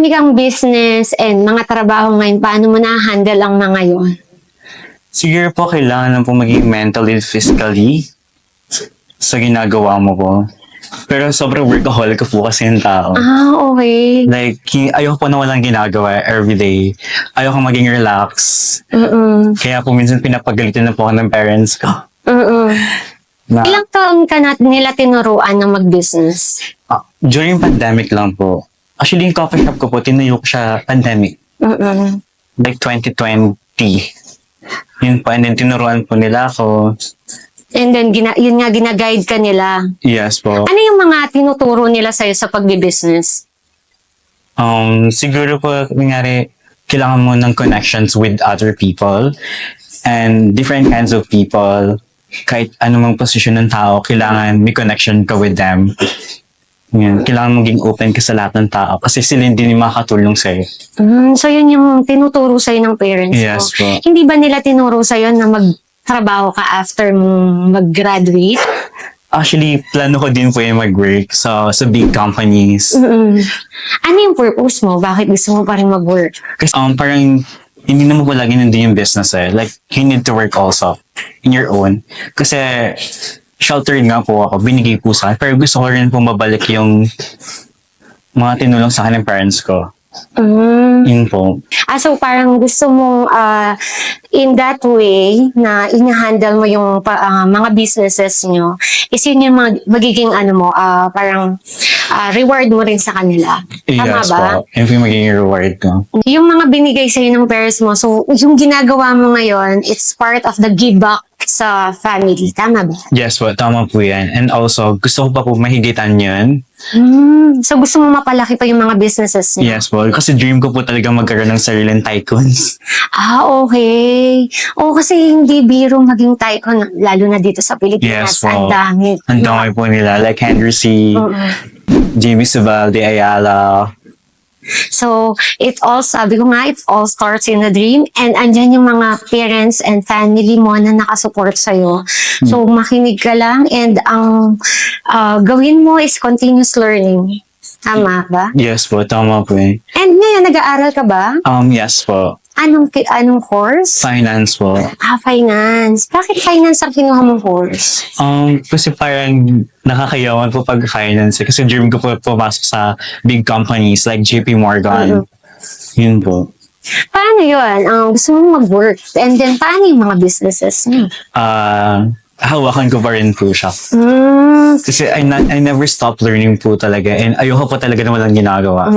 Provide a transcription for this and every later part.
marami kang business and mga trabaho ngayon, paano mo na-handle ang mga yon? Siguro po kailangan lang po maging mentally, physically sa ginagawa mo po. Pero sobrang workaholic ko po kasi yung tao. Okay. Like, ayoko po na walang ginagawa everyday. Ayoko maging relax. Kaya po minsan pinapagalitan na po ako ng parents ko. Na, Ilang taon ka na nila tinuruan na mag-business? during pandemic lang po. Actually, yung coffee shop ko po, tinuyo ko siya pandemic. Like 2020. Yun po, and then tinuruan po nila ako. And then, yun nga, gina-guide ka nila. Yes po. Ano yung mga tinuturo nila sa'yo sa pag-business? Siguro po, nangyari, kailangan mo ng connections with other people and different kinds of people. Kahit anumang posisyon ng tao, kailangan may connection ka with them. Yan. Kailangan maging open ka sa lahat ng tao kasi sila hindi makakatulong sa'yo. So, yun yung tinuturo sa'yo ng parents Yes mo. po. Hindi ba nila tinuro sa'yo na magtrabaho ka after mong mag-graduate? Actually, plano ko din po yung mag-work sa big companies. Ano yung purpose mo? Bakit gusto mo pa rin mag-work? Kasi parang hindi naman po lagi nandun yung business eh. Like, you need to work also in your own. Kasi sheltered nga po ako, binigay po sa akin. Pero gusto ko rin po mabalik yung mga tinulong sa akin ng parents ko. Yun po. So parang gusto mong in that way na in-handle mo yung mga businesses nyo, is yun yung magiging parang reward mo rin sa kanila. Tama Yes ba? po. Yun po yung magiging reward ko. Yung mga binigay sa'yo ng parents mo, so yung ginagawa mo ngayon, it's part of the give back sa family. Tama ba? Yes po, tama po yan. And also, gusto ko pa po mahigitan yun. So gusto mo mapalaki pa yung mga businesses niyo? Yes po, kasi dream ko po talaga magkaroon ng sariling tycoons. Okay. Kasi hindi biro maging tycoon, lalo na dito sa Pilipinas. Yes po. Ang dami. Ang dami po nila, like Henry C., Jamie Subalde, Ayala. So, it all starts in a dream. And andyan yung mga parents and family mo na nakasupport sa'yo. So, makinig ka lang and ang gawin mo is continuous learning. Tama ba? Yes po, tama po eh. And ngayon, nag-aaral ka ba? Yes po. Anong course? Finance po. Finance. Bakit finance ang kinuha mong course? Kasi parang nakakayawan po pag finance. Kasi dream ko po pumasok sa big companies like JP Morgan. Yun po. Paano yun? Gusto mong mag-work. And then, paano yung mga businesses niyo? Hawakan ko pa rin po siya. Kasi I never stop learning po talaga and ayoko po talaga na walang ginagawa.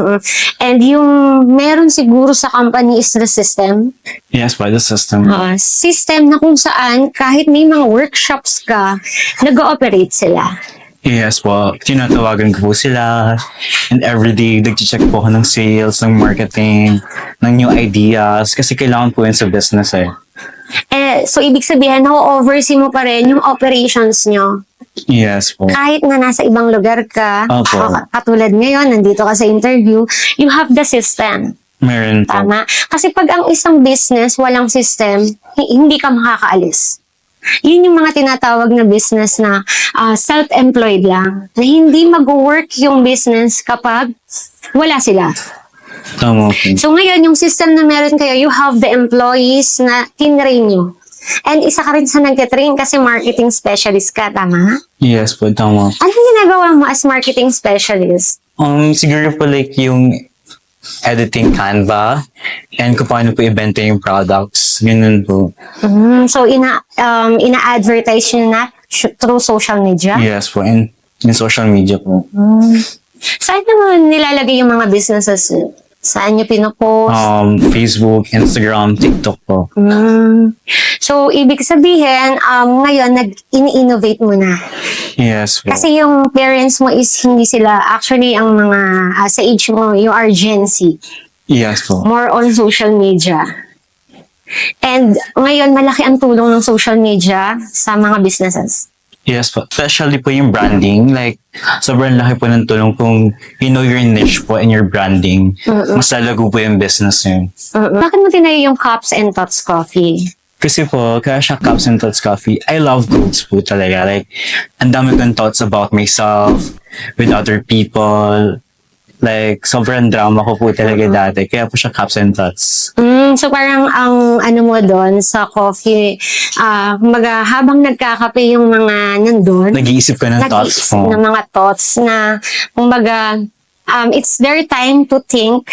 And yung meron siguro sa company is the system. Yes po, the system. System na kung saan kahit may mga workshops ka, nag-ooperate sila. Yes po, tinatawagan ko po sila and everyday nag-check po ako ng sales, ng marketing, ng new ideas kasi kailangan po yun sa business eh. So, ibig sabihin, na-oversee mo pa rin yung operations nyo. Yes po. Kahit na nasa ibang lugar ka, Opo. katulad ngayon, nandito ka sa interview, you have the system. Meron po. Tama? Kasi pag ang isang business, walang system, hindi ka makakaalis. Yun yung mga tinatawag na business na self-employed lang. Na hindi mag-work yung business kapag wala sila. Tama po. So ngayon, yung system na meron kayo, you have the employees na tinrain nyo. And isa ka rin sa nag-train kasi marketing specialist ka, tama? Yes po, tama. Ano ginagawa mo as marketing specialist? Siguro po like yung editing Canva and kung paano po ibenta yung products. Ganun po. So ina-advertise nyo na through social media? Yes po, and in social media po. Saan naman nilalagay yung mga businesses? Saan nyo pinopost? Facebook, Instagram, TikTok po. So, ibig sabihin, ngayon, ini-innovate mo na. Yes po. Kasi yung parents mo is hindi sila, actually, ang mga sa age mo, you are Gen Z. Yes po. More on social media. And ngayon, malaki ang tulong ng social media sa mga businesses. Yes po. Especially po yung branding. Like, sobrang laki po ng tulong kung you know your niche po and your branding. Mas lalago po yung business nyo. Bakit mo tinayo yung Cups and Tots Coffee? Kasi po, kaya siya Cups and Thoughts Coffee, I love quotes po talaga. Like, ang dami kong thoughts about myself, with other people, Like, sobrang drama ko po talaga dati. Kaya po siya Cups and Thoughts. So parang ang ano mo doon sa coffee, kumbaga habang nagkakape yung mga nandun, Nag-iisip ko ng thoughts nag-iisip mo. ng mga thoughts na kumbaga it's their time to think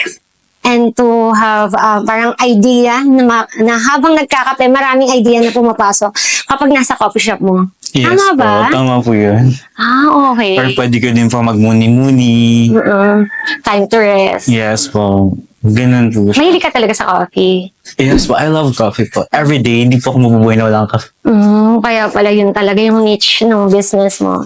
and to have parang idea na habang nagkakape, maraming idea na pumapasok kapag nasa coffee shop mo. Yes Tama po, ba? tama po yun. Okay. Or pwede ko din po magmuni-muni. Time to rest. Yes po. Ganun po. Mahilig ka talaga sa coffee. Yes po, I love coffee po. Every day, hindi po ako mabubuhay na walang coffee. Kaya pala yun talaga yung niche ng business mo.